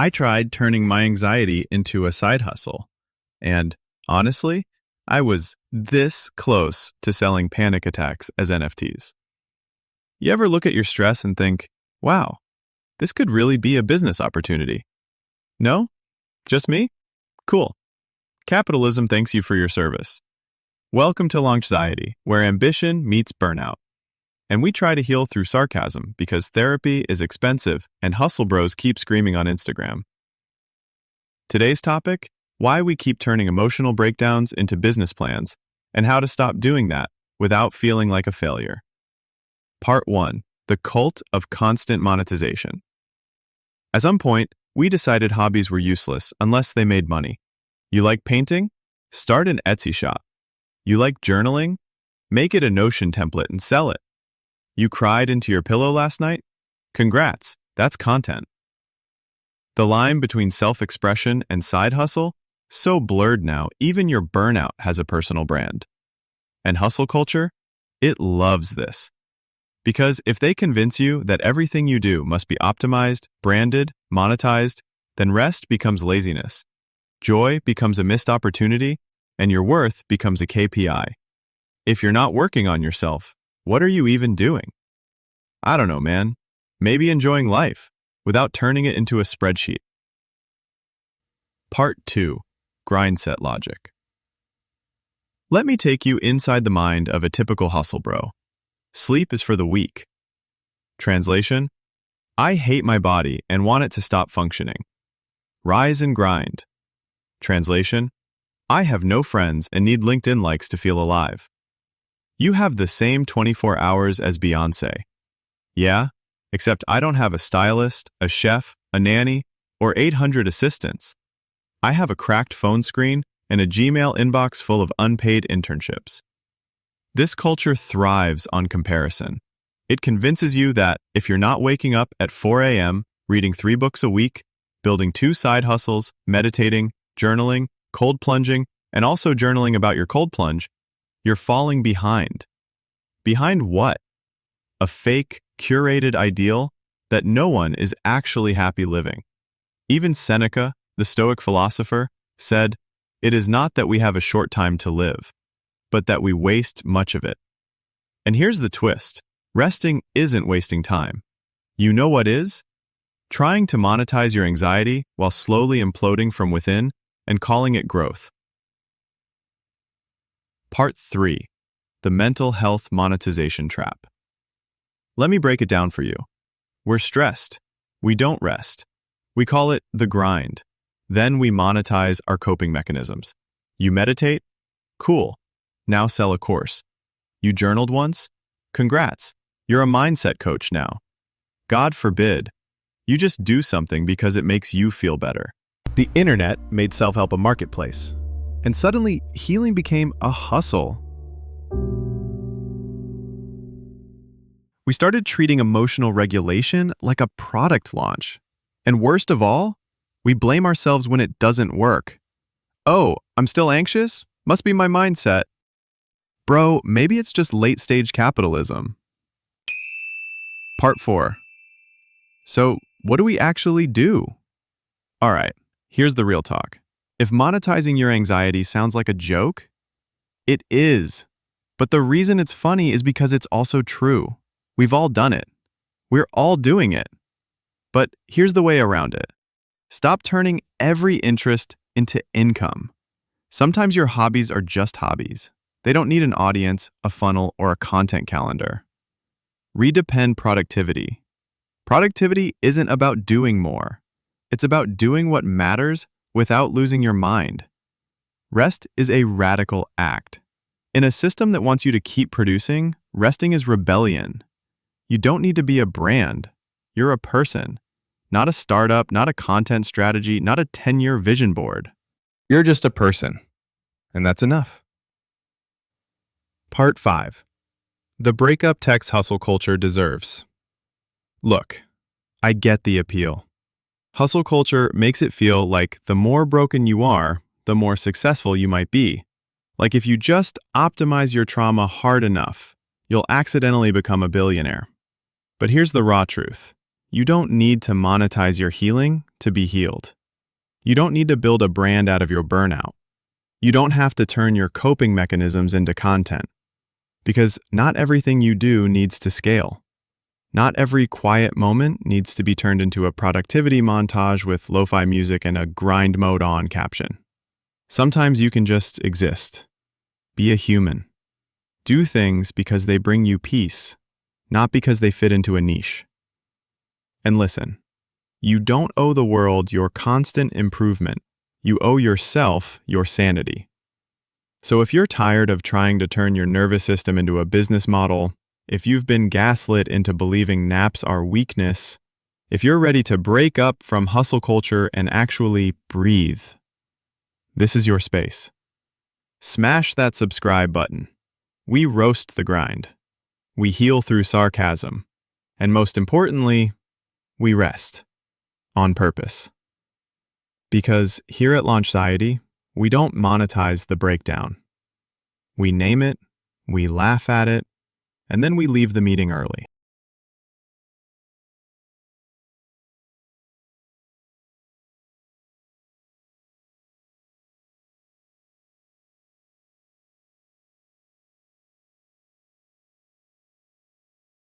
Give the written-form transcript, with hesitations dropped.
I tried turning my anxiety into a side hustle, and honestly, I was this close to selling panic attacks as NFTs. You ever look at your stress and think, wow, this could really be a business opportunity? No? Just me? Cool. Capitalism thanks you for your service. Welcome to Launchxiety, where ambition meets burnout. And we try to heal through sarcasm because therapy is expensive and hustle bros keep screaming on Instagram. Today's topic, why we keep turning emotional breakdowns into business plans and how to stop doing that without feeling like a failure. Part 1, the cult of constant monetization. At some point, we decided hobbies were useless unless they made money. You like painting? Start an Etsy shop. You like journaling? Make it a Notion template and sell it. You cried into your pillow last night? Congrats, that's content. The line between self-expression and side hustle? So blurred now, even your burnout has a personal brand. And hustle culture? It loves this. Because if they convince you that everything you do must be optimized, branded, monetized, then rest becomes laziness. Joy becomes a missed opportunity, and your worth becomes a KPI. If you're not working on yourself, what are you even doing? I don't know, man. Maybe enjoying life without turning it into a spreadsheet. Part 2, Grindset logic. Let me take you inside the mind of a typical hustle bro. Sleep is for the weak. Translation: I hate my body and want it to stop functioning. Rise and grind. Translation: I have no friends and need LinkedIn likes to feel alive. You have the same 24 hours as Beyoncé. Yeah, except I don't have a stylist, a chef, a nanny, or 800 assistants. I have a cracked phone screen and a Gmail inbox full of unpaid internships. This culture thrives on comparison. It convinces you that if you're not waking up at 4 a.m., reading 3 books a week, building 2 side hustles, meditating, journaling, cold plunging, and also journaling about your cold plunge, you're falling behind. Behind what? A fake, curated ideal that no one is actually happy living. Even Seneca, the Stoic philosopher, said, "It is not that we have a short time to live, but that we waste much of it." And here's the twist. Resting isn't wasting time. You know what is? Trying to monetize your anxiety while slowly imploding from within and calling it growth. Part 3, the mental health monetization trap. Let me break it down for you. We're stressed. We don't rest. We call it the grind. Then we monetize our coping mechanisms. You meditate? Cool. Now sell a course. You journaled once? Congrats. You're a mindset coach now. God forbid. You just do something because it makes you feel better. The internet made self-help a marketplace, and suddenly healing became a hustle. We started treating emotional regulation like a product launch. And worst of all, we blame ourselves when it doesn't work. Oh, I'm still anxious? Must be my mindset. Bro, maybe it's just late-stage capitalism. Part 4. So, what do we actually do? All right, here's the real talk. If monetizing your anxiety sounds like a joke, it is. But the reason it's funny is because it's also true. We've all done it. We're all doing it. But here's the way around it. Stop turning every interest into income. Sometimes your hobbies are just hobbies. They don't need an audience, a funnel, or a content calendar. Redepend productivity. Productivity isn't about doing more. It's about doing what matters without losing your mind. Rest is a radical act. In a system that wants you to keep producing, resting is rebellion. You don't need to be a brand. You're a person. Not a startup, not a content strategy, not a 10-year vision board. You're just a person. And that's enough. Part 5. The breakup text hustle culture deserves. Look, I get the appeal. Hustle culture makes it feel like the more broken you are, the more successful you might be. Like if you just optimize your trauma hard enough, you'll accidentally become a billionaire. But here's the raw truth. You don't need to monetize your healing to be healed. You don't need to build a brand out of your burnout. You don't have to turn your coping mechanisms into content. Because not everything you do needs to scale. Not every quiet moment needs to be turned into a productivity montage with lo-fi music and a grind mode on caption. Sometimes you can just exist. Be a human. Do things because they bring you peace, not because they fit into a niche. And listen, you don't owe the world your constant improvement. You owe yourself your sanity. So if you're tired of trying to turn your nervous system into a business model, if you've been gaslit into believing naps are weakness, if you're ready to break up from hustle culture and actually breathe, this is your space. Smash that subscribe button. We roast the grind. We heal through sarcasm. And most importantly, we rest. On purpose. Because here at Launchxiety, we don't monetize the breakdown. We name it, we laugh at it, and then we leave the meeting early.